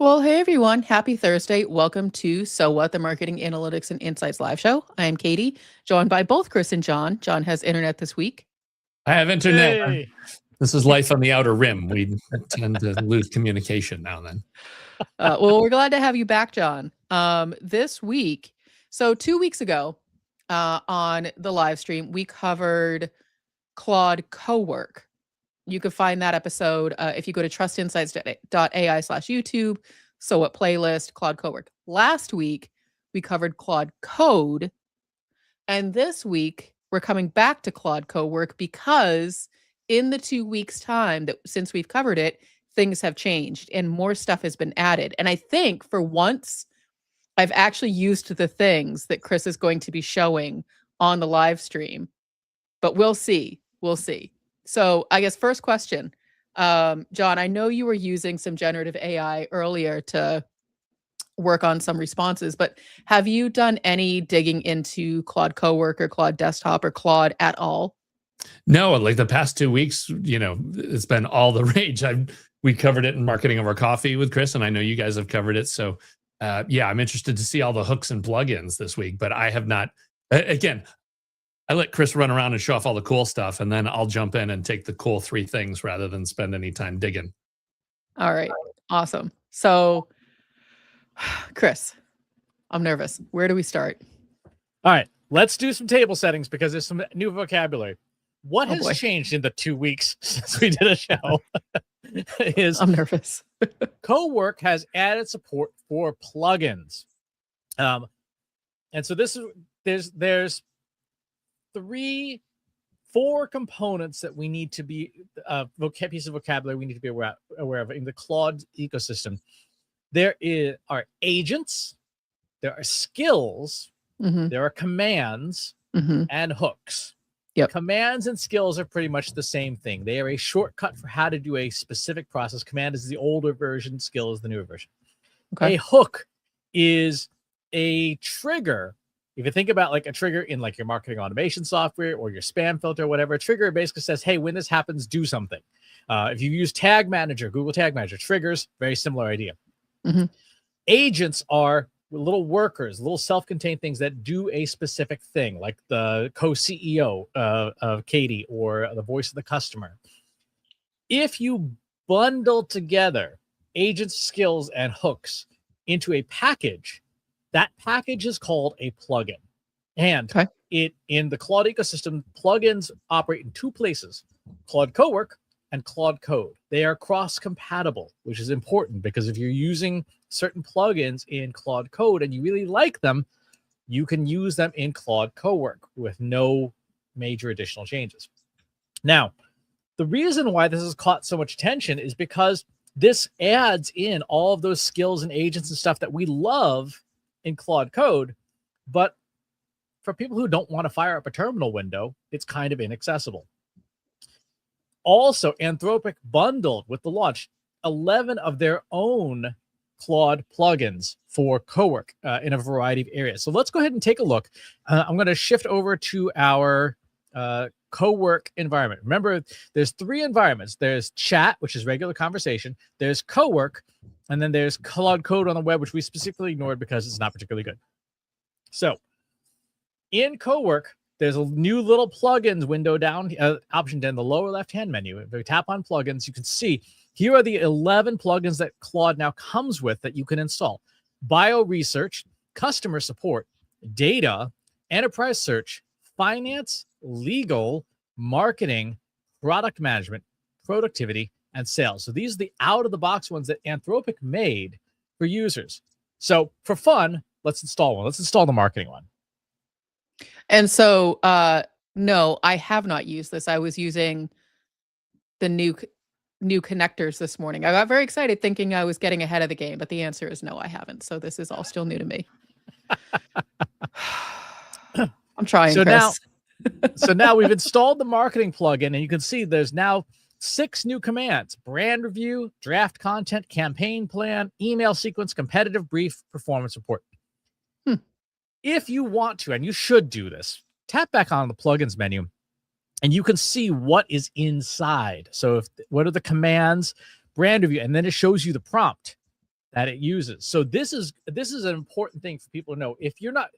Well, hey everyone, happy Thursday. Welcome to So What, the Marketing Analytics and Insights Live Show. I am Katie, joined by both Chris and John. John has internet this week. I have internet. Hey. This is life on the outer rim. We tend to lose communication now and then. Well, we're glad to have you back, John. This week, so 2 weeks ago on the live stream, we covered Claude Cowork. You can find that episode if you go to trustinsights.ai/YouTube, So What playlist, Claude Cowork. Last week, we covered Claude Code. And this week, we're coming back to Claude Cowork because in the 2 weeks' time that since we've covered it, things have changed and more stuff has been added. And I think for once, I've actually used the things that Chris is going to be showing on the live stream. But we'll see. We'll see. So I guess first question, John, I know you were using some generative AI earlier to work on some responses, but have you done any digging into Claude Cowork or Claude Desktop or Claude at all? No, like the past 2 weeks, it's been all the rage. We covered it in Marketing Over Coffee with Chris, and I know you guys have covered it. So yeah, I'm interested to see all the hooks and plugins this week, but I have not, again, I let Chris run around and show off all the cool stuff, and then I'll jump in and take the cool 3 things rather than spend any time digging. All right. Awesome. So, Chris, I'm nervous. Where do we start? All right, let's do some table settings because there's some new vocabulary. What has changed in the 2 weeks since we did a show? I'm nervous. Cowork has added support for plugins. And so this is there's 4 components that we need to be piece of vocabulary we need to be aware of in the Claude ecosystem. There are agents, there are skills, there are commands, and hooks. Yep. Commands and skills are pretty much the same thing. They are a shortcut for how to do a specific process. Command is the older version, skill is the newer version. Okay. A hook is a trigger. If you think about like a trigger in like your marketing automation software or your spam filter or whatever, a trigger basically says, hey, when this happens, do something. If you use Tag Manager, Google Tag Manager, triggers, very similar idea. Agents are little workers, little self-contained things that do a specific thing, like the co-CEO of Katie or the voice of the customer. If you bundle together agents, skills, and hooks into a package, that package is called a plugin. And in the Claude ecosystem, plugins operate in 2 places, Claude Cowork and Claude Code. They are cross-compatible, which is important because if you're using certain plugins in Claude Code and you really like them, you can use them in Claude Cowork with no major additional changes. Now, the reason why this has caught so much attention is because this adds in all of those skills and agents and stuff that we love in Claude Code, but for people who don't want to fire up a terminal window, it's kind of inaccessible. Also, Anthropic bundled with the launch 11 of their own Claude plugins for Cowork in a variety of areas. So let's go ahead and take a look. I'm going to shift over to our Cowork environment. Remember, there's 3 environments. There's chat, which is regular conversation. There's Cowork, and then there's Claude Code on the web, which we specifically ignored because it's not particularly good. So in Cowork, there's a new little plugins window down, option down the lower left-hand menu. If we tap on plugins, you can see here are the 11 plugins that Claude now comes with that you can install. Bio research, customer support, data, enterprise search, finance, legal, marketing, product management, productivity, and sales. So these are the out-of-the-box ones that Anthropic made for users. So for fun, let's install one. Let's install the marketing one. And so, no, I have not used this. I was using the new connectors this morning. I got very excited thinking I was getting ahead of the game, but the answer is no, I haven't. So this is all still new to me. I'm trying, so Chris. So now we've installed the marketing plugin, and you can see there's now 6 new commands: brand review, draft content, campaign plan, email sequence, competitive brief, performance report. If you want to, and you should do this, tap back on the plugins menu and you can see what is inside. So what are the commands, brand review, and then it shows you the prompt. that it uses. So this is an important thing for people to know. If you're not,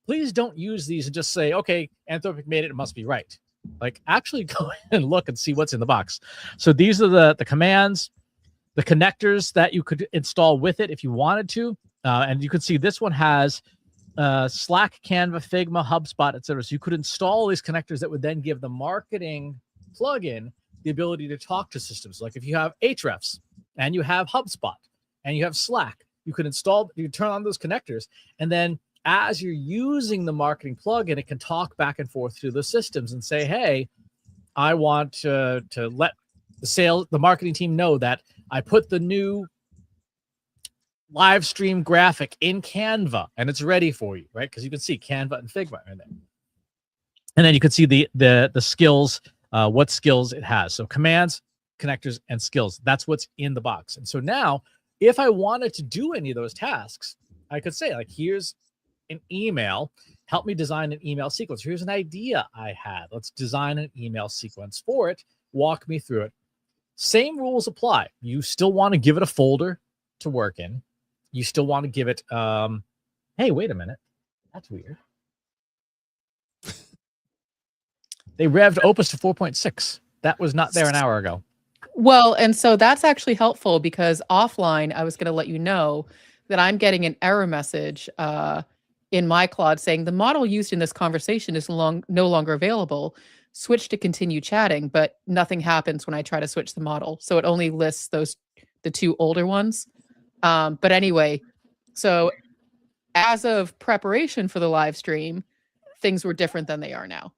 please don't use these and just say, okay, Anthropic made it, it must be right. Like, actually go and look and see what's in the box. So these are the commands, the connectors that you could install with it if you wanted to. And you can see this one has Slack, Canva, Figma, HubSpot, etc. So you could install these connectors that would then give the marketing plugin the ability to talk to systems. Like if you have Ahrefs and you have HubSpot and you have Slack, you can turn on those connectors, and then as you're using the marketing plugin, it can talk back and forth through the systems and say, hey, I want to let the marketing team know that I put the new live stream graphic in Canva and it's ready for you, right? Because you can see Canva and Figma in there. And then you can see the skills, what skills it has. So commands, connectors, and skills. That's what's in the box. And so now, if I wanted to do any of those tasks, I could say, like, here's an email. Help me design an email sequence. Here's an idea I had. Let's design an email sequence for it. Walk me through it. Same rules apply. You still want to give it a folder to work in. You still want to give it, hey, wait a minute. That's weird. They revved Opus to 4.6. That was not there an hour ago. Well, and so that's actually helpful because offline, I was going to let you know that I'm getting an error message in my Claude saying the model used in this conversation is no longer available. Switch to continue chatting, but nothing happens when I try to switch the model. So it only lists the two older ones. But anyway, so as of preparation for the live stream, things were different than they are now.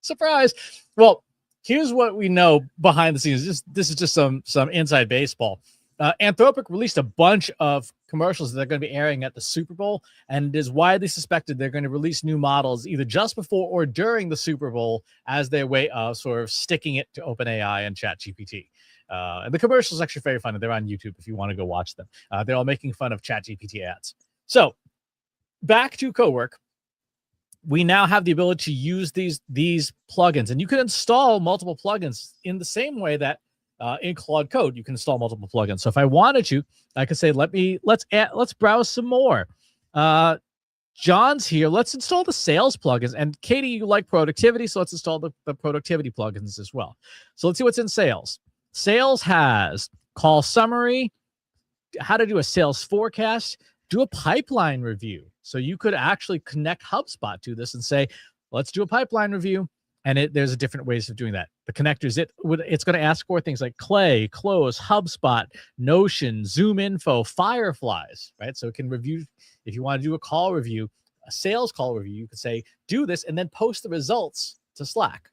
Surprise. Well, here's what we know behind the scenes. This is just some inside baseball. Anthropic released a bunch of commercials that are going to be airing at the Super Bowl, and it is widely suspected they're going to release new models either just before or during the Super Bowl as their way of sort of sticking it to OpenAI and ChatGPT. And the commercials are actually very funny. They're on YouTube if you want to go watch them. They're all making fun of ChatGPT ads. So back to Cowork. We now have the ability to use these plugins, and you can install multiple plugins in the same way that in Claude Code you can install multiple plugins. So if I wanted to, I could say, let's browse some more. John's here. Let's install the sales plugins. And Katie, you like productivity, so let's install the productivity plugins as well. So let's see what's in sales. Sales has call summary, how to do a sales forecast, do a pipeline review. So you could actually connect HubSpot to this and say, let's do a pipeline review. And there's different ways of doing that. The connectors, it's going to ask for things like Clay, Close, HubSpot, Notion, Zoom Info, Fireflies, right? So it can review, if you want to do a call review, a sales call review, you could say, do this and then post the results to Slack.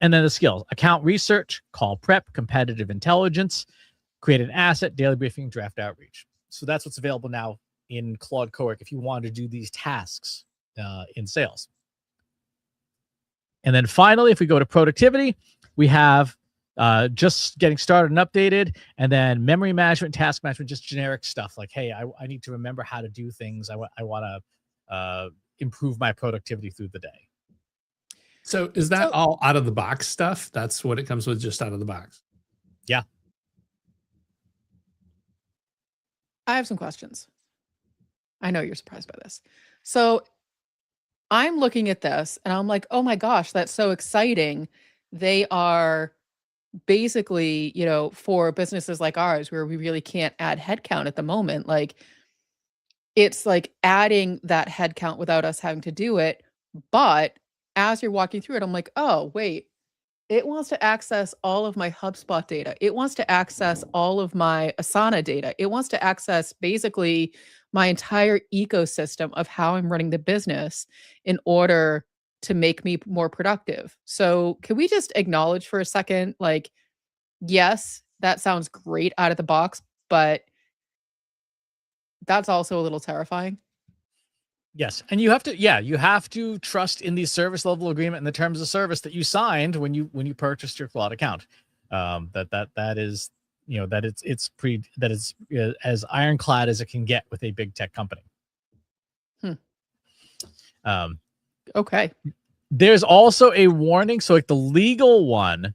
And then the skills, account research, call prep, competitive intelligence, create an asset, daily briefing, draft outreach. So that's what's available now in Claude Cowork if you want to do these tasks in sales. And then finally, if we go to productivity, we have just getting started and updated, and then memory management, task management, just generic stuff like, hey, I need to remember how to do things. I want to improve my productivity through the day. So is that all out of the box stuff? That's what it comes with, just out of the box? Yeah. I have some questions. I know you're surprised by this. So I'm looking at this and I'm like, oh my gosh, that's so exciting. They are basically, for businesses like ours where we really can't add headcount at the moment, like it's like adding that headcount without us having to do it. But as you're walking through it, I'm like, oh, wait, it wants to access all of my HubSpot data. It wants to access all of my Asana data. It wants to access basically my entire ecosystem of how I'm running the business in order to make me more productive. So can we just acknowledge for a second, like, yes, that sounds great out of the box, but that's also a little terrifying. Yes. And you have to trust in the service level agreement and the terms of service that you signed when you purchased your Claude account. That is, that it's as ironclad as it can get with a big tech company. Okay. There's also a warning. So like the legal one,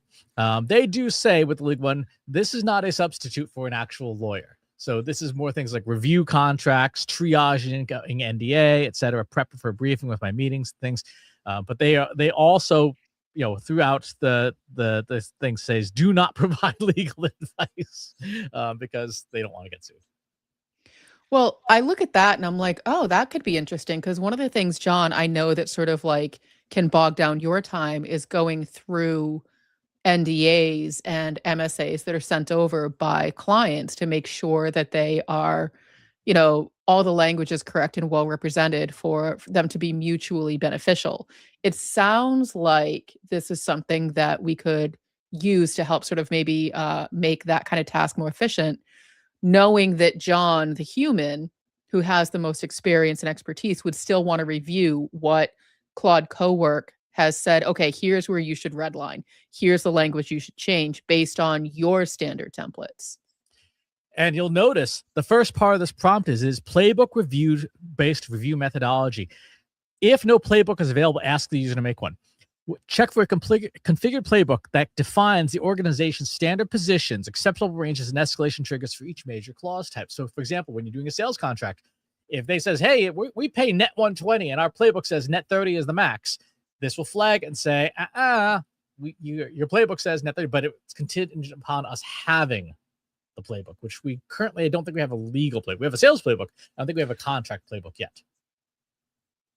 they do say with the legal one, this is not a substitute for an actual lawyer. So this is more things like review contracts, triaging NDA, etc., prep for briefing with my meetings, things. But they also, throughout the thing says, do not provide legal advice because they don't want to get sued. Well, I look at that and I'm like, oh, that could be interesting. Because one of the things, John, I know that sort of like can bog down your time is going through NDAs and MSAs that are sent over by clients to make sure that they are, all the language is correct and well represented for them to be mutually beneficial. It sounds like this is something that we could use to help sort of maybe make that kind of task more efficient, knowing that John, the human who has the most experience and expertise, would still want to review what Claude Cowork has said. Okay, here's where you should redline. Here's the language you should change based on your standard templates. And you'll notice the first part of this prompt is playbook review-based review methodology. If no playbook is available, ask the user to make one. Check for a configured playbook that defines the organization's standard positions, acceptable ranges, and escalation triggers for each major clause type. So, for example, when you're doing a sales contract, if they says, hey, we pay net 120 and our playbook says net 30 is the max, this will flag and say, your playbook says net 30, but it's contingent upon us having the playbook, which we currently, I don't think we have a legal playbook. We have a sales playbook. I don't think we have a contract playbook yet.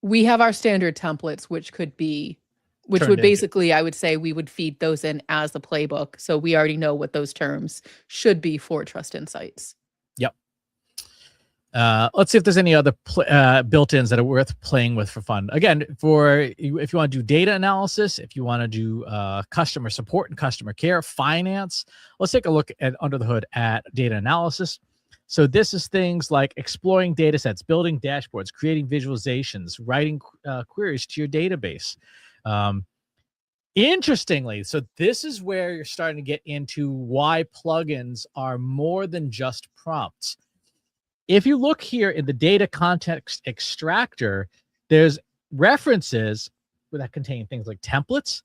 We have our standard templates, which would basically, I would say we would feed those in as the playbook. So we already know what those terms should be for Trust Insights. Yep. Let's see if there's any other built-ins that are worth playing with for fun. Again, if you want to do data analysis, if you want to do customer support and customer care, finance, let's take a look at under the hood at data analysis. So this is things like exploring data sets, building dashboards, creating visualizations, writing queries to your database. Interestingly, so this is where you're starting to get into why plugins are more than just prompts. If you look here in the data context extractor, there's references that contain things like templates.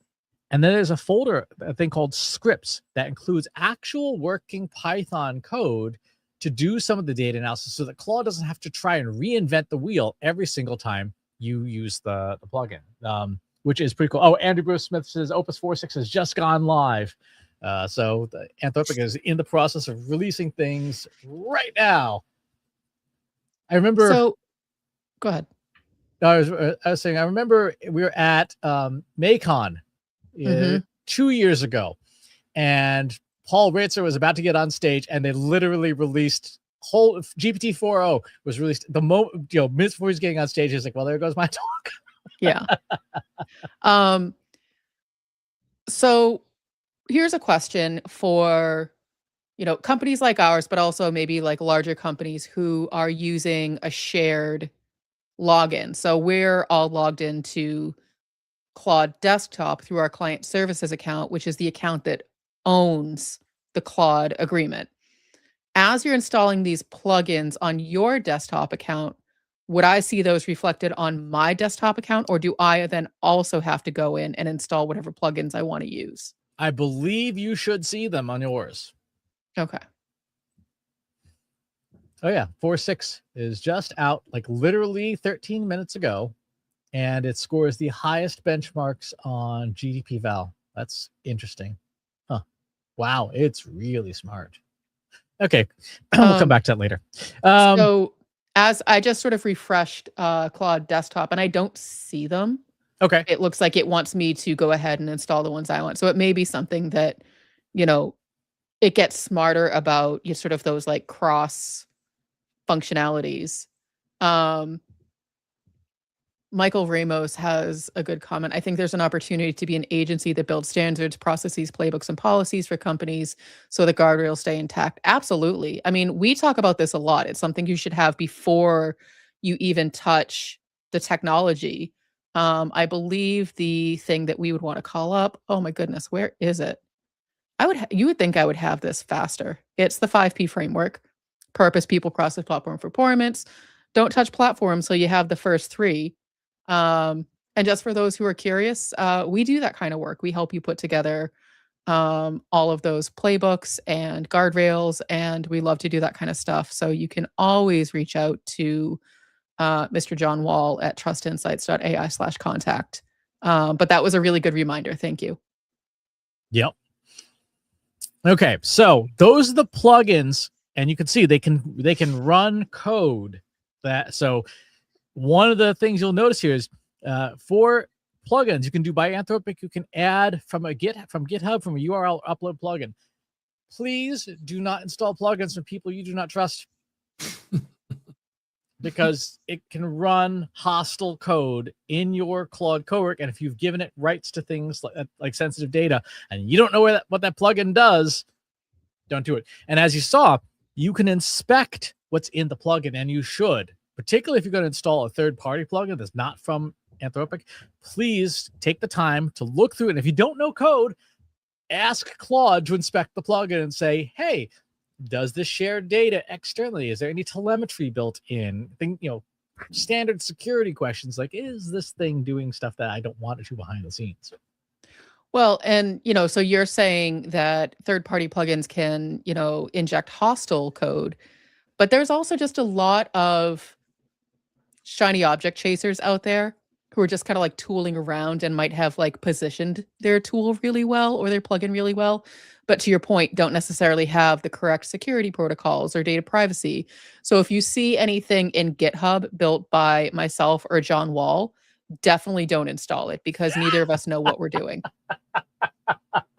And then there's a folder, a thing called scripts, that includes actual working Python code to do some of the data analysis so that Claude doesn't have to try and reinvent the wheel every single time you use the plugin, which is pretty cool. Oh, Andrew Bruce Smith says Opus 4.6 has just gone live. So the Anthropic is in the process of releasing things right now. I remember. So, go ahead. I was saying, I remember we were at MACON 2 years ago, and Paul Ritzer was about to get on stage, and they literally released whole GPT 4.0 was released the moment, minutes before he's getting on stage. He's like, well, there goes my talk. Yeah. So here's a question for, companies like ours, but also maybe like larger companies who are using a shared login. So we're all logged into Claude Desktop through our client services account, which is the account that owns the Claude agreement. As you're installing these plugins on your desktop account, would I see those reflected on my desktop account, or do I then also have to go in and install whatever plugins I want to use? I believe you should see them on yours. Okay. Oh yeah, 4.6 is just out like literally 13 minutes ago, and it scores the highest benchmarks on GDP Val. That's interesting. Huh. Wow, it's really smart. Okay, we'll come back to that later. So as I just sort of refreshed Claude Desktop, and I don't see them. Okay. It looks like it wants me to go ahead and install the ones I want. So it may be something that, it gets smarter about sort of those like cross functionalities. Michael Ramos has a good comment. I think there's an opportunity to be an agency that builds standards, processes, playbooks, and policies for companies so the guardrails stay intact. Absolutely. I mean, we talk about this a lot. It's something you should have before you even touch the technology. I believe the thing that we would want to call up, oh my goodness, where is it? You would think I would have this faster. It's the 5P framework: purpose, people, process, platform, performance. Don't touch platform so you have the first three. And just for those who are curious, we do that kind of work. We help you put together all of those playbooks and guardrails, and we love to do that kind of stuff. So you can always reach out to Mr. John Wall at trustinsights.ai/contact. But that was a really good reminder. Thank you. Yep. Okay, so those are the plugins, and you can see they can run code. So one of the things you'll notice here is for plugins you can do by Anthropic, you can add from GitHub from a URL upload plugin. Please do not install plugins from people you do not trust, because it can run hostile code in your Claude Cowork, and if you've given it rights to things like sensitive data and you don't know what that plugin does, don't do it. And as you saw, you can inspect what's in the plugin, and you should, particularly if you're going to install a third-party plugin that's not from Anthropic. Please take the time to look through it. And if you don't know code, ask Claude to inspect the plugin and say, hey, does this share data externally? Is there any telemetry built in? Standard security questions like, is this thing doing stuff that I don't want it to behind the scenes? Well, and, so you're saying that third-party plugins can, inject hostile code, but there's also just a lot of shiny object chasers out there who are just kind of like tooling around and might have like positioned their tool really well or their plugin really well. But to your point, don't necessarily have the correct security protocols or data privacy. So if you see anything in GitHub built by myself or John Wall, definitely don't install it, because neither of us know what we're doing.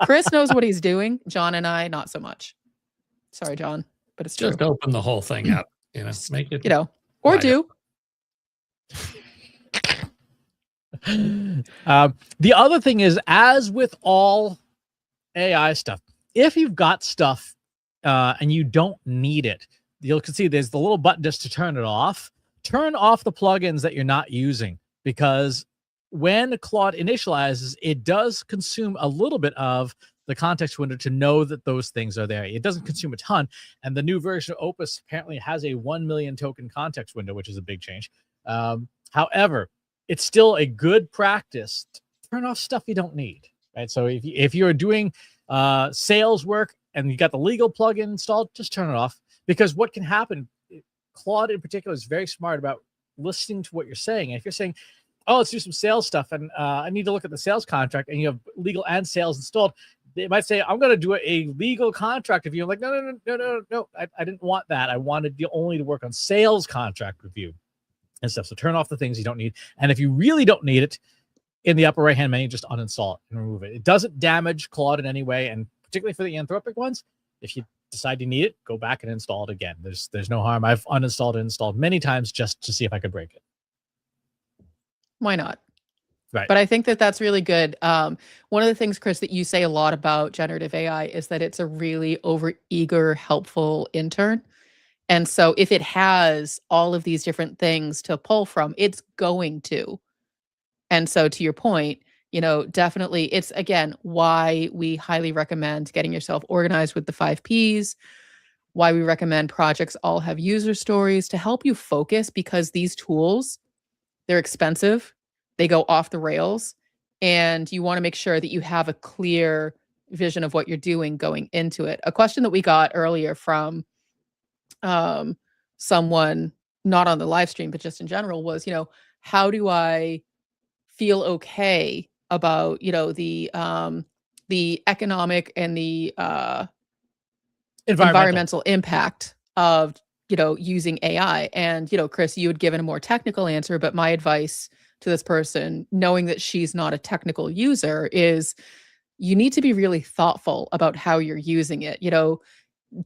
Chris knows what he's doing. John and I, not so much. Sorry, John, but it's just true. open the whole thing up, make it, or do. The other thing is, as with all AI stuff, if you've got stuff and you don't need it, you can see there's the little button just to turn it off. Turn off the plugins that you're not using, because when Claude initializes, it does consume a little bit of the context window to know that those things are there. It doesn't consume a ton. And the new version of Opus apparently has a 1 million token context window, which is a big change. However, it's still a good practice to turn off stuff you don't need, right? So if you're doing sales work and you got the legal plugin installed, just turn it off, because what can happen, Claude in particular is very smart about listening to what you're saying. And if you're saying, oh, let's do some sales stuff, and I need to look at the sales contract, and you have legal and sales installed, they might say, I'm going to do a legal contract review. I'm like, no, I didn't want that. I wanted you only to work on sales contract review and stuff. So turn off the things you don't need. And if you really don't need it, in the upper right-hand menu, just uninstall it and remove it. It doesn't damage Claude in any way. And particularly for the Anthropic ones, if you decide you need it, go back and install it again. There's no harm. I've uninstalled and installed many times just to see if I could break it. Why not? Right. But I think that that's really good. One of the things, Chris, that you say a lot about generative AI is that it's a really overeager, helpful intern. And so if it has all of these different things to pull from, it's going to. And so to your point, definitely it's, again, why we highly recommend getting yourself organized with the 5 Ps, why we recommend projects all have user stories to help you focus, because these tools, they're expensive, they go off the rails, and you want to make sure that you have a clear vision of what you're doing going into it. A question that we got earlier from someone, not on the live stream, but just in general, was, how do I feel okay about, the economic and the environmental impact of, using AI. And, Chris, you had given a more technical answer, but my advice to this person, knowing that she's not a technical user, is you need to be really thoughtful about how you're using it.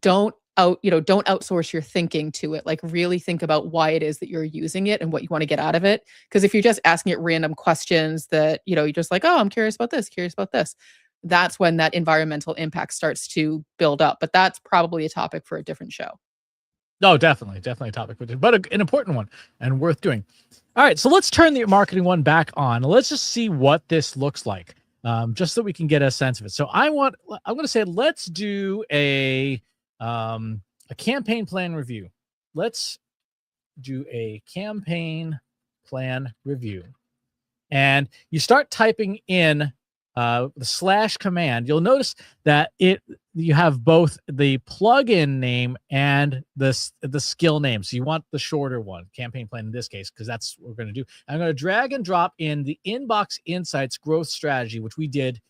Don't outsource your thinking to it. Like, really think about why it is that you're using it and what you want to get out of it. Because if you're just asking it random questions that, you're just like, oh, I'm curious about this, that's when that environmental impact starts to build up. But that's probably a topic for a different show. No, definitely a topic, but an important one and worth doing. All right, so let's turn the marketing one back on. Let's just see what this looks like, just so we can get a sense of it. So I'm going to say, let's do a campaign plan review. Let's do a campaign plan review. And you start typing in the / command, you'll notice that you have both the plugin name and the skill name. So you want the shorter one, campaign plan in this case, because that's what we're going to do. I'm going to drag and drop in the Inbox Insights growth strategy, which we did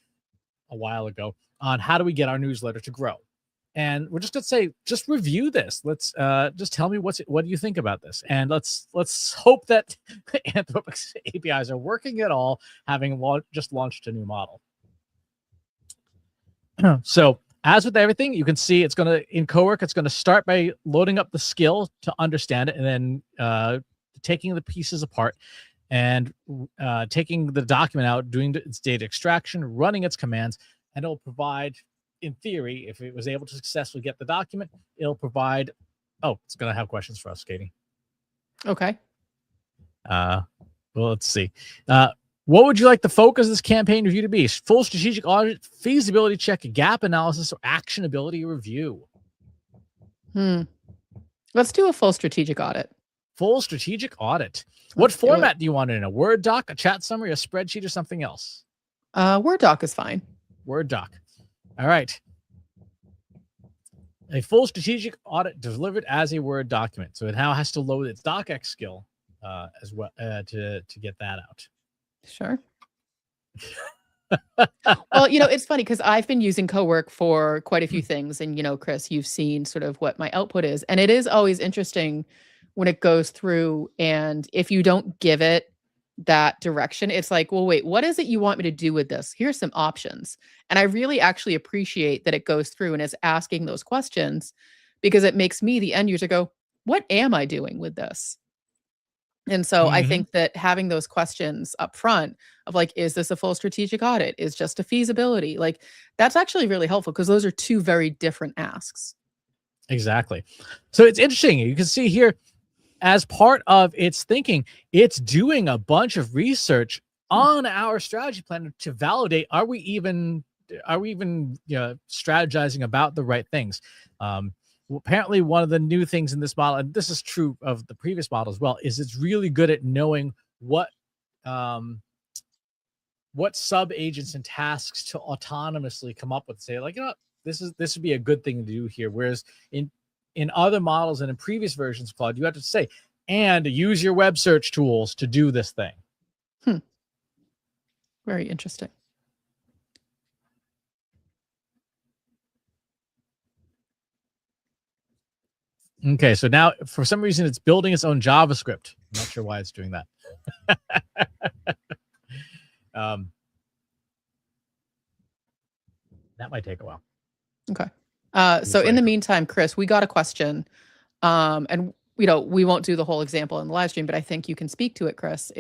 a while ago, on how do we get our newsletter to grow. And we're just going to say, just review this. Let's just tell me what do you think about this? And let's hope that Anthropic's APIs are working at all, having just launched a new model. So as with everything, you can see it's going to, in Cowork, it's going to start by loading up the skill to understand it, and then taking the pieces apart and taking the document out, doing its data extraction, running its commands, and it'll provide, in theory, if it was able to successfully get the document, it'll provide, it's going to have questions for us, Katie. Okay. Well, let's see. What would you like the focus of this campaign review to be? Full strategic audit, feasibility check, gap analysis, or actionability review? Let's do a full strategic audit. Full strategic audit. What format do you want it in? A Word doc, a chat summary, a spreadsheet, or something else? Word doc is fine. Word doc. All right. A full strategic audit delivered as a Word document. So it now has to load its docx skill as well to get that out. Sure. Well, it's funny because I've been using Cowork for quite a few things. And, Chris, you've seen sort of what my output is. And it is always interesting when it goes through, and if you don't give it that direction, it's like, well, wait, what is it you want me to do with this? Here's some options. And I really actually appreciate that it goes through and is asking those questions, because it makes me, the end user, go, what am I doing with this? And so I think that having those questions up front of like, is this a full strategic audit? Is just a feasibility? Like, that's actually really helpful, because those are two very different asks. Exactly. So it's interesting. You can see here, as part of its thinking, it's doing a bunch of research on our strategy plan to validate, are we even strategizing about the right things? Apparently one of the new things in this model, and this is true of the previous model as well, is it's really good at knowing what sub agents and tasks to autonomously come up with. Say, like, this would be a good thing to do here. Whereas in other models and in previous versions of Claude, you have to say, and use your web search tools to do this thing. Very interesting. Okay, so now for some reason it's building its own JavaScript. I'm not sure why it's doing that. That might take a while. Okay. So in the meantime, Chris, we got a question, and we won't do the whole example in the live stream, but I think you can speak to it, Chris.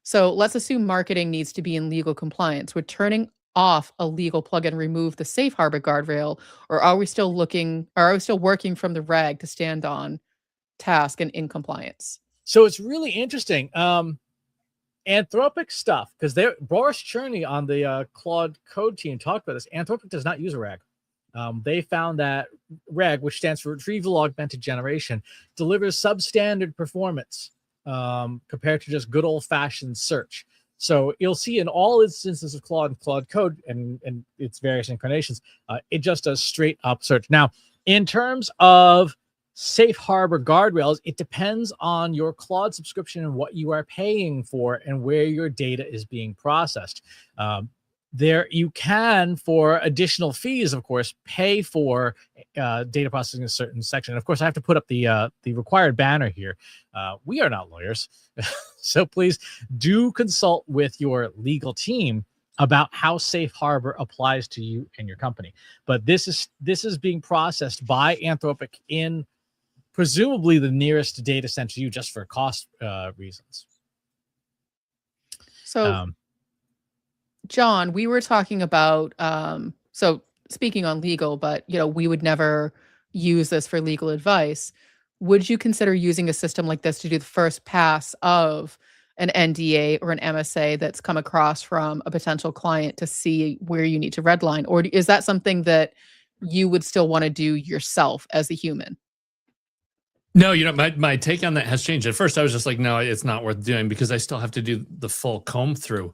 So let's assume marketing needs to be in legal compliance. Would turning off a legal plugin remove the safe harbor guardrail, or are we still working from the rag to stand on task and in compliance? So it's really interesting. Anthropic stuff, because Boris Cherney on the Claude Code team talked about this. Anthropic does not use a rag. They found that rag, which stands for retrieval augmented generation, delivers substandard performance compared to just good old-fashioned search. So you'll see in all instances of Claude and Claude Code and its various incarnations, it just does straight up search. Now, in terms of safe harbor guardrails, it depends on your Claude subscription and what you are paying for and where your data is being processed. There you can, for additional fees, of course, pay for data processing in a certain section. And of course, I have to put up the required banner here. We are not lawyers, so please do consult with your legal team about how safe harbor applies to you and your company. But this is being processed by Anthropic in presumably the nearest data center to you, just for cost reasons. So. John, we were talking about, so speaking on legal, but, we would never use this for legal advice. Would you consider using a system like this to do the first pass of an NDA or an MSA that's come across from a potential client to see where you need to redline? Or is that something that you would still want to do yourself as a human? No, my take on that has changed. At first, I was just like, no, it's not worth doing, because I still have to do the full comb through.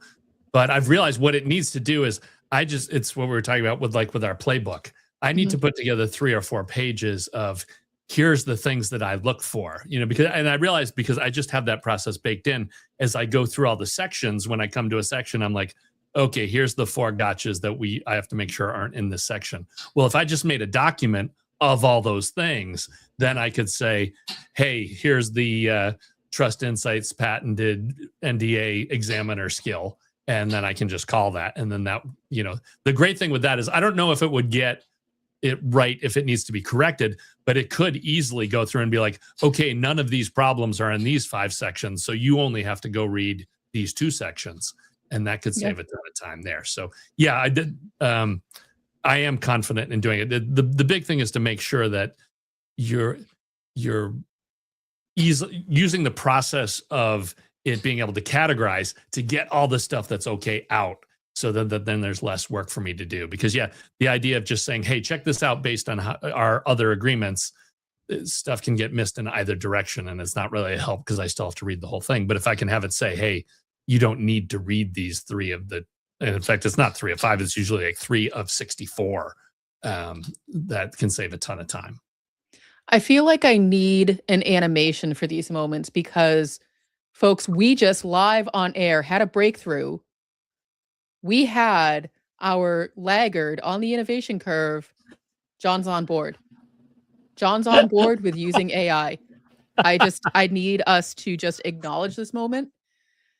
But I've realized what it needs to do is it's what we were talking about with our playbook. I need to put together 3 or 4 pages of here's the things that I look for, because I realized because I just have that process baked in as I go through all the sections. When I come to a section, I'm like, okay, here's the 4 gotchas that I have to make sure aren't in this section. Well, if I just made a document of all those things, then I could say, hey, here's the Trust Insights patented NDA examiner skill. And then I can just call that. And then that, the great thing with that is I don't know if it would get it right if it needs to be corrected, but it could easily go through and be like, okay, none of these problems are in these 5 sections. So you only have to go read these 2 sections. And that could save a ton of time there. So yeah, I did. I am confident in doing it. The big thing is to make sure that you're using the process of it being able to categorize to get all the stuff that's okay out, so that then there's less work for me to do. Because the idea of just saying, hey, check this out based on our other agreements, stuff can get missed in either direction, and it's not really a help because I still have to read the whole thing. But if I can have it say, hey, you don't need to read these 3 of the, and in fact, it's not 3 of 5, it's usually like 3 of 64, that can save a ton of time. I feel like I need an animation for these moments because, folks, we just live on air had a breakthrough. We had our laggard on the innovation curve. John's on board. John's on board with using AI. I need us to just acknowledge this moment.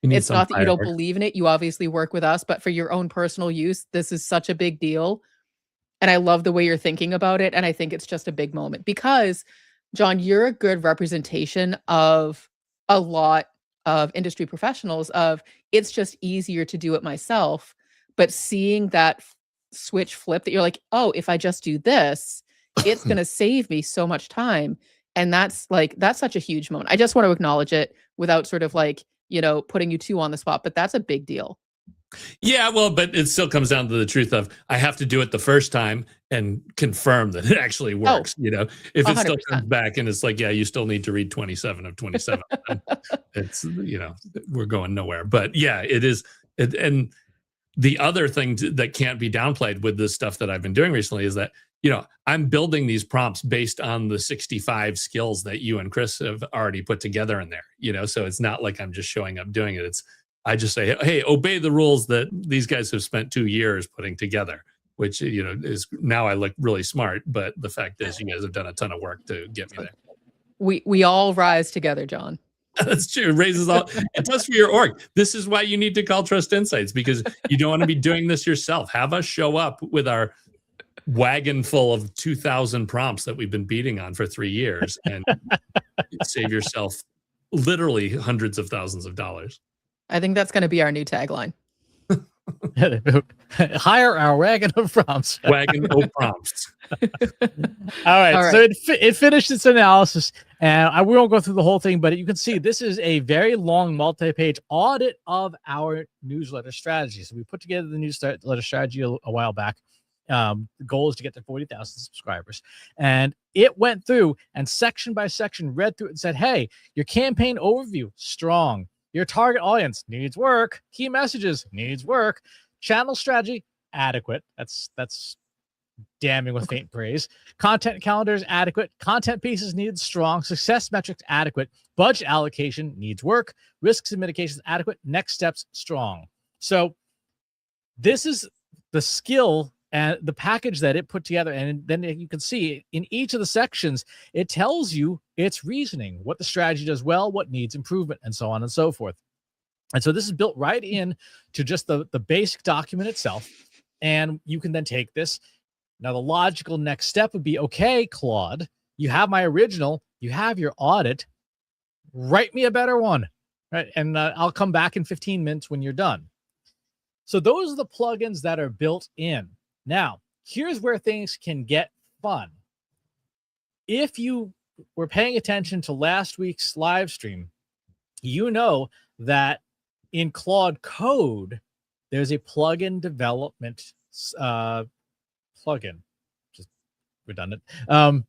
It's not that you don't believe in it. You obviously work with us, but for your own personal use, this is such a big deal. And I love the way you're thinking about it. And I think it's just a big moment because, John, you're a good representation of a lot of industry professionals of it's just easier to do it myself. But seeing that switch flip that you're like, oh, if I just do this, it's going to save me so much time. And that's such a huge moment. I just want to acknowledge it without sort of putting you 2 on the spot, but that's a big deal. Yeah, well, but it still comes down to the truth of I have to do it the first time and confirm that it actually works. If it 100%. Still comes back and it's like, yeah, you still need to read 27 of 27. It's, we're going nowhere. But yeah, it is. And the other thing that can't be downplayed with the stuff that I've been doing recently is that, I'm building these prompts based on the 65 skills that you and Chris have already put together in there, so it's not like I'm just showing up doing it. I just say, hey, obey the rules that these guys have spent 2 years putting together, which, is now I look really smart. But the fact is you guys have done a ton of work to get me there. We all rise together, John. That's true. It raises all. It does for your org. This is why you need to call Trust Insights, because you don't want to be doing this yourself. Have us show up with our wagon full of 2,000 prompts that we've been beating on for 3 years and save yourself literally hundreds of thousands of dollars. I think that's going to be our new tagline. Hire our wagon of prompts. Wagon of prompts. All right. So it finished its analysis, and we won't go through the whole thing, but you can see this is a very long multi-page audit of our newsletter strategy. So we put together the newsletter strategy a while back. The goal is to get to 40,000 subscribers, and it went through and section by section read through it and said, hey, your campaign overview, strong. Your target audience needs work. Key messages needs work. Channel strategy, adequate. That's damning with faint praise. Content calendars, adequate. Content pieces needed, strong. Success metrics, adequate. Budget allocation needs work. Risks and mitigations, adequate. Next steps, strong. So this is the skill and the package that it put together. And then you can see in each of the sections, it tells you its reasoning, what the strategy does well, what needs improvement, and so on and so forth. And so this is built right in to just the basic document itself. And you can then take this. Now, the logical next step would be, okay, Claude, you have my original, you have your audit, write me a better one, right? And I'll come back in 15 minutes when you're done. So those are the plugins that are built in. Now, here's where things can get fun. If you were paying attention to last week's live stream, you know that in Claude Code, there's a plugin development plugin, just redundant. And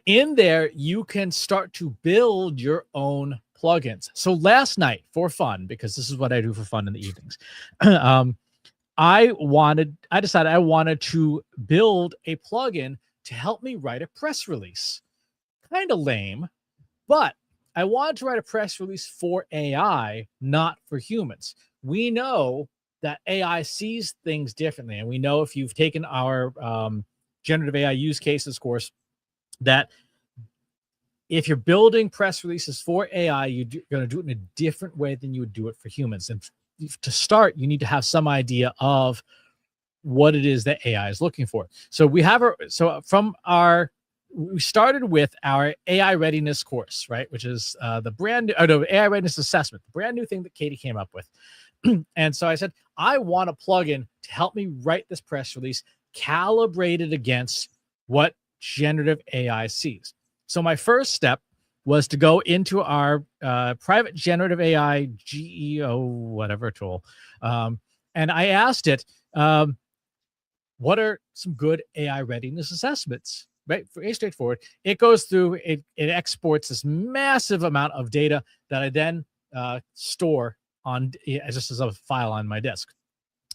in there, you can start to build your own plugins. So last night, for fun, because this is what I do for fun in the evenings, I decided I wanted to build a plugin to help me write a press release. Kind of lame, but I wanted to write a press release for AI, not for humans. We know that AI sees things differently. And we know, if you've taken our generative AI use cases course, that if you're building press releases for AI, you're going to do it in a different way than you would do it for humans. And to start, you need to have some idea of what it is that AI is looking for. So we started with our AI readiness course, right? Which is the AI readiness assessment, the brand new thing that Katie came up with. And so I said, I want a plugin to help me write this press release calibrated against what generative AI sees. So my first step was to go into our private generative AI GEO whatever tool. And I asked it, what are some good AI readiness assessments? Right, very straightforward. It goes through, it exports this massive amount of data that I then store on just as a file on my disk.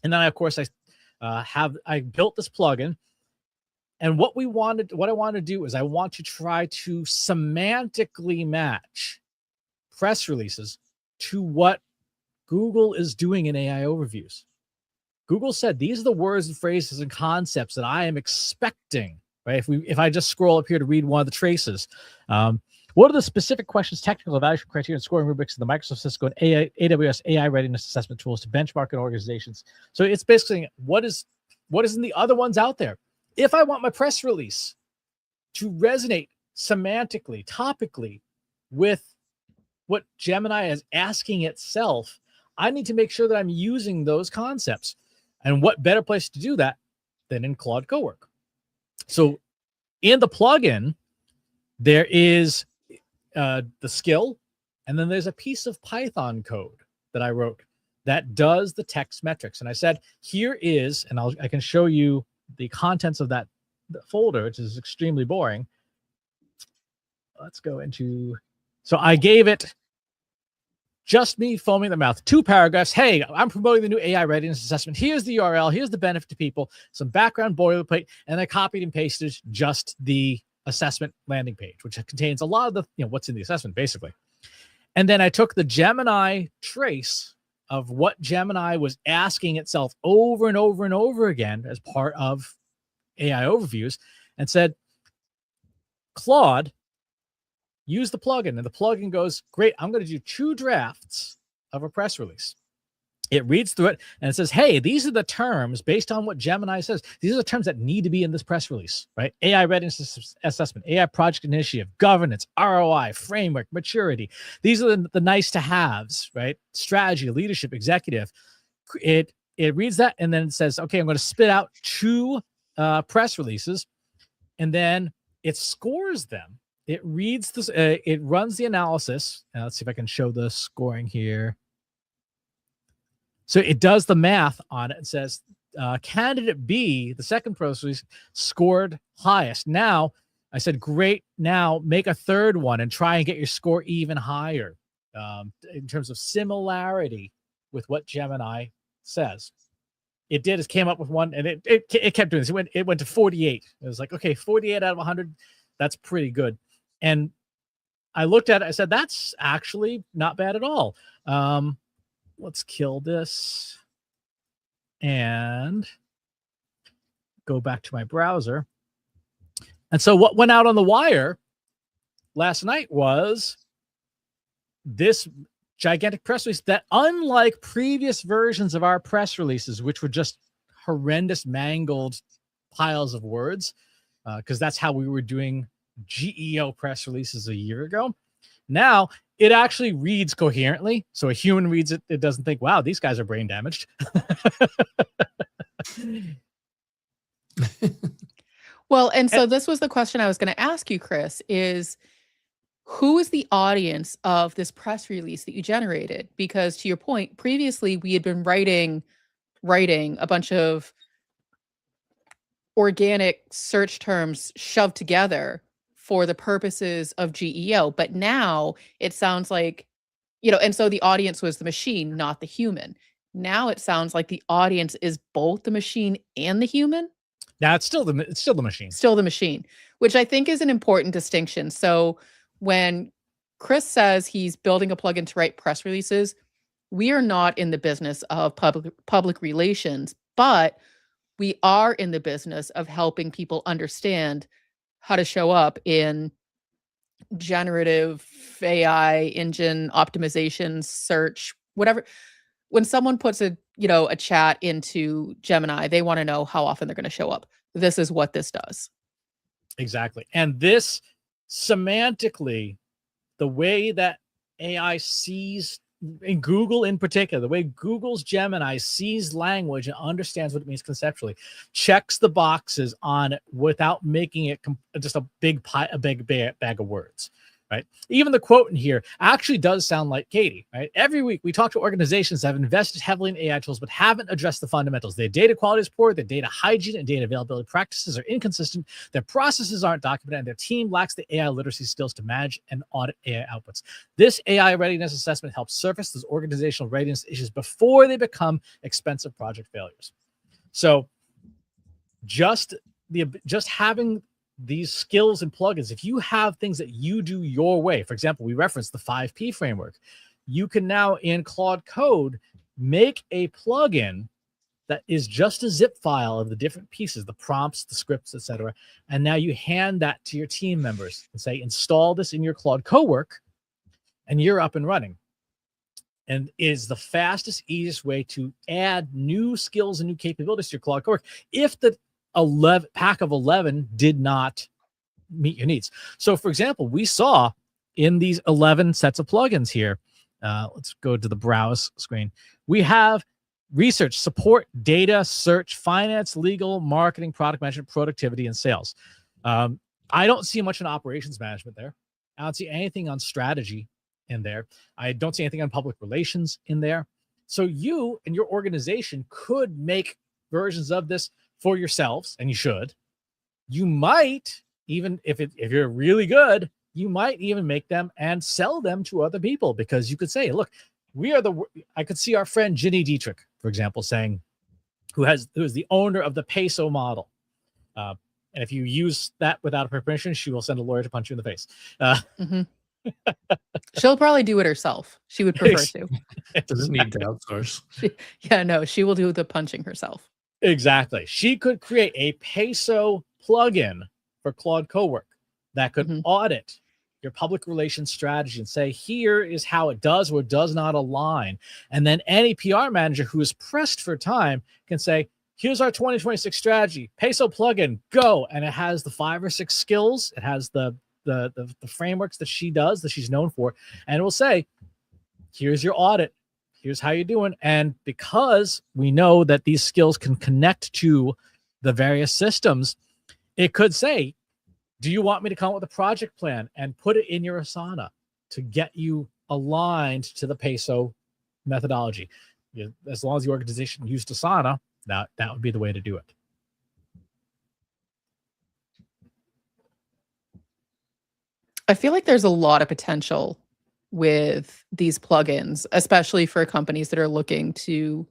And then, of course, I built this plugin. And what I wanted to do is I want to try to semantically match press releases to what Google is doing in AI overviews. Google said, these are the words and phrases and concepts that I am expecting. Right? If I just scroll up here to read one of the traces, what are the specific questions, technical evaluation criteria, and scoring rubrics of the Microsoft, Cisco, and AWS AI readiness assessment tools to benchmark in organizations? So it's basically what is in the other ones out there. If I want my press release to resonate semantically, topically with what Gemini is asking itself, I need to make sure that I'm using those concepts. And what better place to do that than in Claude Cowork? So in the plugin, there is the skill, and then there's a piece of Python code that I wrote that does the text metrics. And I said, here is, and I can show you the contents of that folder, which is extremely boring. Let's go into, so I gave it just me foaming at the mouth, 2 paragraphs. Hey, I'm promoting the new AI readiness assessment. Here's the URL. Here's the benefit to people. Some background boilerplate, and I copied and pasted just the assessment landing page, which contains a lot of the what's in the assessment basically. And then I took the Gemini trace of what Gemini was asking itself over and over and over again as part of AI overviews, and said, Claude, use the plugin. And the plugin goes, great, I'm going to do 2 drafts of a press release. It reads through it and it says, hey, these are the terms based on what Gemini says. These are the terms that need to be in this press release, right? AI readiness assessment, AI project initiative, governance, ROI, framework, maturity. These are the nice to haves, right? Strategy, leadership, executive. It reads that and then it says, okay, I'm going to spit out 2 press releases, and then it scores them. It reads this, it runs the analysis. Let's see if I can show the scoring here. So it does the math on it and says, candidate B, the second press release, scored highest. Now, I said, great, now make a third one and try and get your score even higher in terms of similarity with what Gemini says. It did, it came up with one, and it kept doing this. It went to 48. It was like, okay, 48 out of 100, that's pretty good. And I looked at it, I said, that's actually not bad at all. Let's kill this and go back to my browser. And so what went out on the wire last night was this gigantic press release that, unlike previous versions of our press releases, which were just horrendous, mangled piles of words, because that's how we were doing GEO press releases a year ago. Now it actually reads coherently. So a human reads it, it doesn't think, wow, these guys are brain damaged. Well, and so this was the question I was going to ask you, Chris, is who is the audience of this press release that you generated? Because to your point, previously we had been writing a bunch of organic search terms shoved together for the purposes of GEO. But now it sounds like and so the audience was the machine, not the human. Now it sounds like the audience is both the machine and the human. Now it's still the machine. Still the machine, which I think is an important distinction. So when Chris says he's building a plugin to write press releases, we are not in the business of public relations, but we are in the business of helping people understand how to show up in generative AI engine optimization, search, whatever. When someone puts a chat into Gemini, they want to know how often they're going to show up. This is what this does. Exactly. And this semantically, the way that AI sees, in Google in particular, the way Google's Gemini sees language and understands what it means conceptually, checks the boxes on it without making it just a big bag of words. Right. Even the quote in here actually does sound like Katie. Right. Every week we talk to organizations that have invested heavily in AI tools, but haven't addressed the fundamentals. Their data quality is poor. Their data hygiene and data availability practices are inconsistent. Their processes aren't documented, and their team lacks the AI literacy skills to manage and audit AI outputs. This AI readiness assessment helps surface those organizational readiness issues before they become expensive project failures. So just having these skills and plugins, if you have things that you do your way, for example, we referenced the 5P framework, you can now in Claude Code make a plugin that is just a zip file of the different pieces, the prompts, the scripts, etc. And now you hand that to your team members and say, install this in your Claude Cowork, and you're up and running. And it is the fastest, easiest way to add new skills and new capabilities to your Claude Cowork if the pack of 11 did not meet your needs. So for example, we saw in these 11 sets of plugins here, let's go to the browse screen. We have research, support, data, search, finance, legal, marketing, product management, productivity, and sales. I don't see much in operations management there. I don't see anything on strategy in there. I don't see anything on public relations in there. So you and your organization could make versions of this for yourselves, and you should. You might even, if you're really good, you might even make them and sell them to other people, because you could say, look, I could see our friend Ginny Dietrich, for example, saying, who is the owner of the peso model. And if you use that without her permission, she will send a lawyer to punch you in the face. She'll probably do it herself. She would prefer to. Doesn't need to outsource. She will do the punching herself. Exactly. She could create a peso plugin for Claude Cowork that could audit your public relations strategy and say, here is how it does or does not align. And then any PR manager who is pressed for time can say, here's our 2026 strategy, peso plugin, go. And it has the 5 or 6 skills. It has the frameworks that she does, that she's known for. And it will say, here's your audit. Here's how you're doing. And because we know that these skills can connect to the various systems, it could say, do you want me to come up with a project plan and put it in your Asana to get you aligned to the peso methodology? As long as the organization used Asana, that would be the way to do it. I feel like there's a lot of potential with these plugins, especially for companies that are looking to,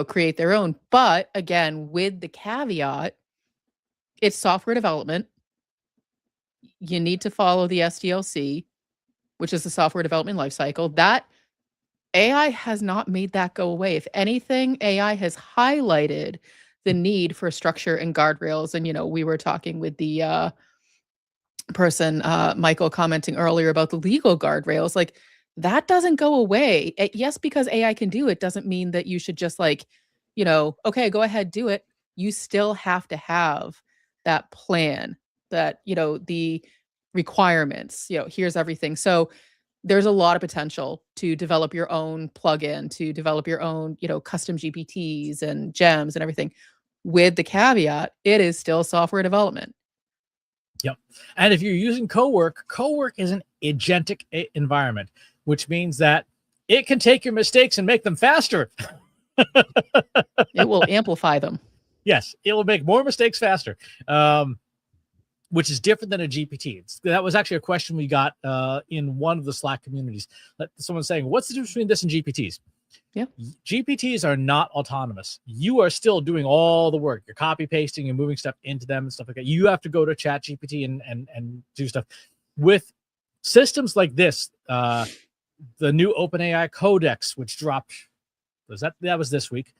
create their own. But again, with the caveat, it's software development. You need to follow the SDLC, which is the software development lifecycle. That AI has not made that go away. If anything, AI has highlighted the need for structure and guardrails. And, we were talking with the person, Michael, commenting earlier about the legal guardrails. Like, that doesn't go away. Yes, because AI can do it doesn't mean that you should just okay, go ahead, do it. You still have to have that plan, that, the requirements, here's everything. So there's a lot of potential to develop your own plugin, to develop your own, custom GPTs and gems and everything. With the caveat, it is still software development. Yep. And if you're using Cowork is an agentic environment, which means that it can take your mistakes and make them faster. It will amplify them. Yes, it will make more mistakes faster. which is different than a GPT. That was actually a question we got in one of the Slack communities. Someone's saying, what's the difference between this and GPTs? Yeah. GPTs are not autonomous. You are still doing all the work. You're copy pasting, you're moving stuff into them and stuff like that. You have to go to Chat GPT and do stuff. With systems like this, the new OpenAI Codex, which dropped, that was this week.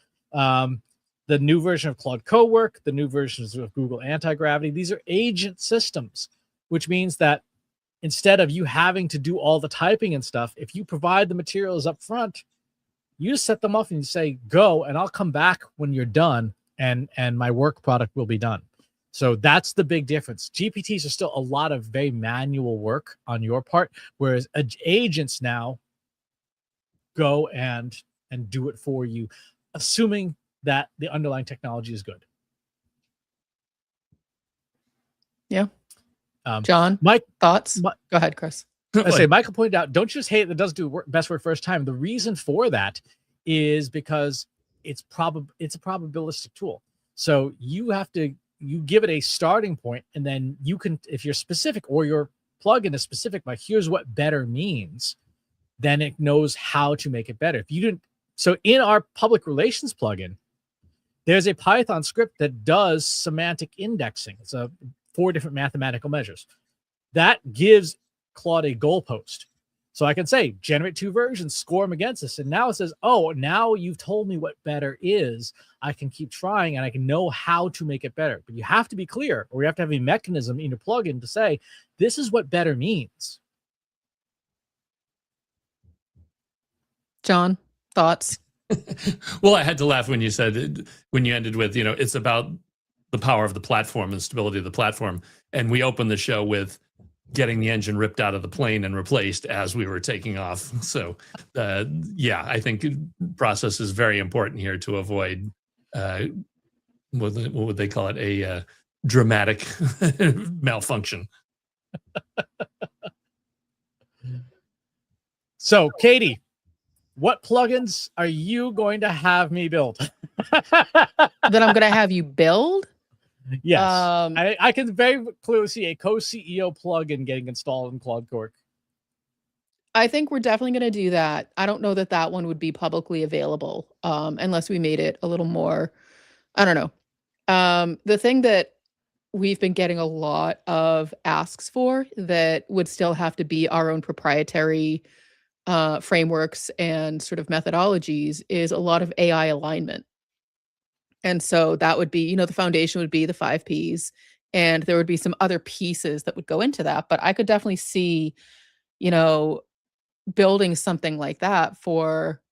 The new version of Claude Cowork, the new versions of Google Anti-Gravity. These are agent systems, which means that instead of you having to do all the typing and stuff, if you provide the materials up front, you just set them up and you say, go, and I'll come back when you're done, and my work product will be done. So that's the big difference. GPTs are still a lot of very manual work on your part, whereas agents now go and do it for you, assuming that the underlying technology is good. Yeah. John, Mike, thoughts? Go ahead, Chris. I say Michael pointed out, don't just hate that doesn't do best work first time. The reason for that is because it's a probabilistic tool. So you give it a starting point, and then you can, if you're specific or your plugin is specific, but here's what better means, then it knows how to make it better. If you didn't, so in our public relations plugin, there's a Python script that does semantic indexing. It's 4 different mathematical measures. That gives Claude a goalpost. So I can say, generate 2 versions, score them against this. And now it says, oh, now you've told me what better is. I can keep trying and I can know how to make it better. But you have to be clear, or you have to have a mechanism in your plugin to say, this is what better means. John, thoughts? Well, I had to laugh when you said, when you ended with, it's about the power of the platform and stability of the platform. And we opened the show with getting the engine ripped out of the plane and replaced as we were taking off. So, yeah, I think process is very important here to avoid, what would they call it? A dramatic malfunction. So, Katie, what plugins are you going to have me build? That I'm going to have you build? Yes. I can very clearly see a co-CEO plugin getting installed in Claude Cowork. I think we're definitely going to do that. I don't know that that one would be publicly available unless we made it a little more, I don't know. The thing that we've been getting a lot of asks for that would still have to be our own proprietary frameworks and sort of methodologies is a lot of AI alignment. And so that would be, the foundation would be the 5 Ps, and there would be some other pieces that would go into that. But I could definitely see, building something like that for,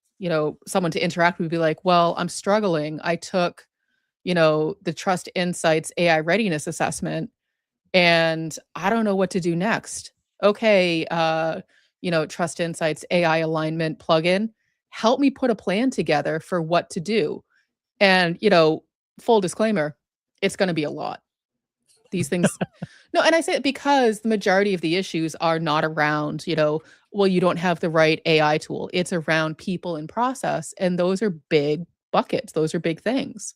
someone to interact with, be like, well, I'm struggling. I took, the Trust Insights AI readiness assessment, and I don't know what to do next. Okay, Trust Insights AI alignment plugin, help me put a plan together for what to do. And, full disclaimer, it's going to be a lot. These things. No, and I say it because the majority of the issues are not around, well, you don't have the right AI tool. It's around people and process. And those are big buckets. Those are big things.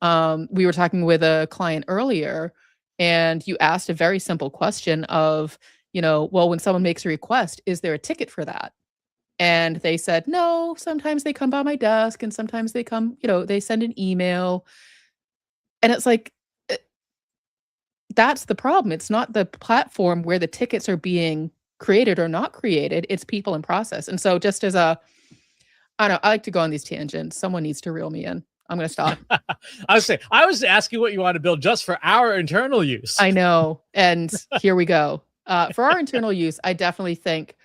We were talking with a client earlier, and you asked a very simple question of, well, when someone makes a request, is there a ticket for that? And they said, no, sometimes they come by my desk and sometimes they come, they send an email. And it's like, that's the problem. It's not the platform where the tickets are being created or not created. It's people and process. And so just as I like to go on these tangents. Someone needs to reel me in. I'm going to stop. I was asking what you want to build just for our internal use. I know. And here we go. For our internal use, I definitely think,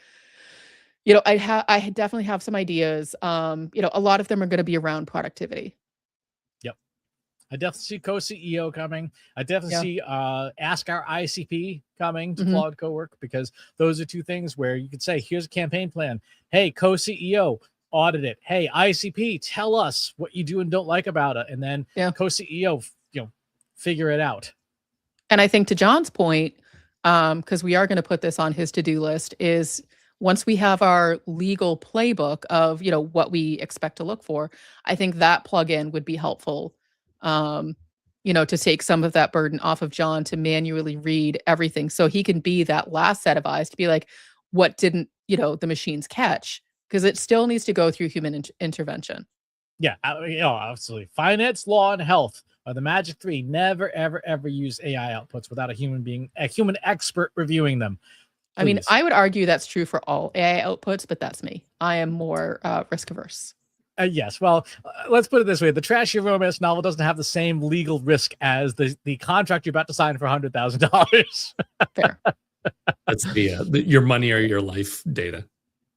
I definitely have some ideas. A lot of them are going to be around productivity. Yep. I definitely see co-CEO coming. I definitely see ask our ICP coming to Claude Cowork, because those are 2 things where you could say, here's a campaign plan. Hey, co-CEO, audit it. Hey, ICP, tell us what you do and don't like about it. And then co-CEO, figure it out. And I think to John's point, because we are going to put this on his to-do list, is once we have our legal playbook of, what we expect to look for, I think that plugin would be helpful to take some of that burden off of John to manually read everything. So he can be that last set of eyes to be like, what didn't, the machines catch? Because it still needs to go through human intervention. Yeah, absolutely. Finance, law, and health are the magic three. Never, ever, ever use AI outputs without a human expert reviewing them. Please. I mean, I would argue that's true for all AI outputs, but that's me. I am more risk averse. Yes. Well, let's put it this way. The trashy romance novel doesn't have the same legal risk as the contract you're about to sign for $100,000. Fair. That's your money or your life data.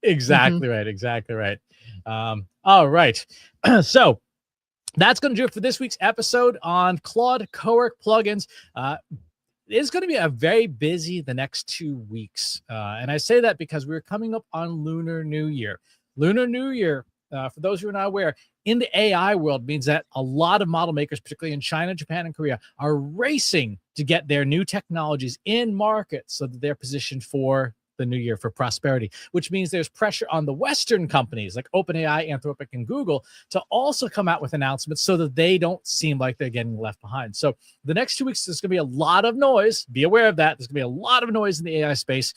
Exactly right. Exactly right. All right. So that's going to do it for this week's episode on Claude Cowork plugins. It's going to be a very busy the next 2 weeks. And I say that because we're coming up on Lunar New Year. Lunar New Year, for those who are not aware, in the AI world means that a lot of model makers, particularly in China, Japan, and Korea, are racing to get their new technologies in market so that they're positioned for the new year, for prosperity, which means there's pressure on the Western companies like OpenAI, Anthropic, and Google to also come out with announcements so that they don't seem like they're getting left behind. So the next 2 weeks, there's going to be a lot of noise. Be aware of that. There's going to be a lot of noise in the AI space.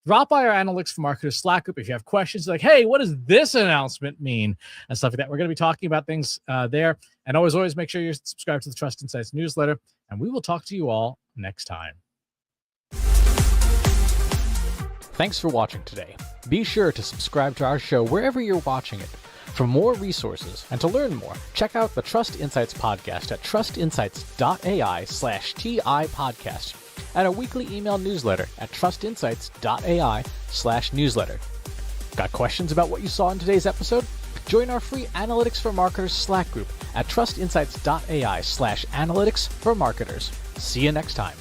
Drop by our Analytics for Marketers Slack group if you have questions like, hey, what does this announcement mean? And stuff like that. We're going to be talking about things there. And always make sure you're subscribed to the Trust Insights newsletter. And we will talk to you all next time. Thanks for watching today. Be sure to subscribe to our show wherever you're watching it. For more resources and to learn more, check out the Trust Insights podcast at trustinsights.ai/TI podcast and a weekly email newsletter at trustinsights.ai/newsletter. Got questions about what you saw in today's episode? Join our free Analytics for Marketers Slack group at trustinsights.ai/analytics for marketers. See you next time.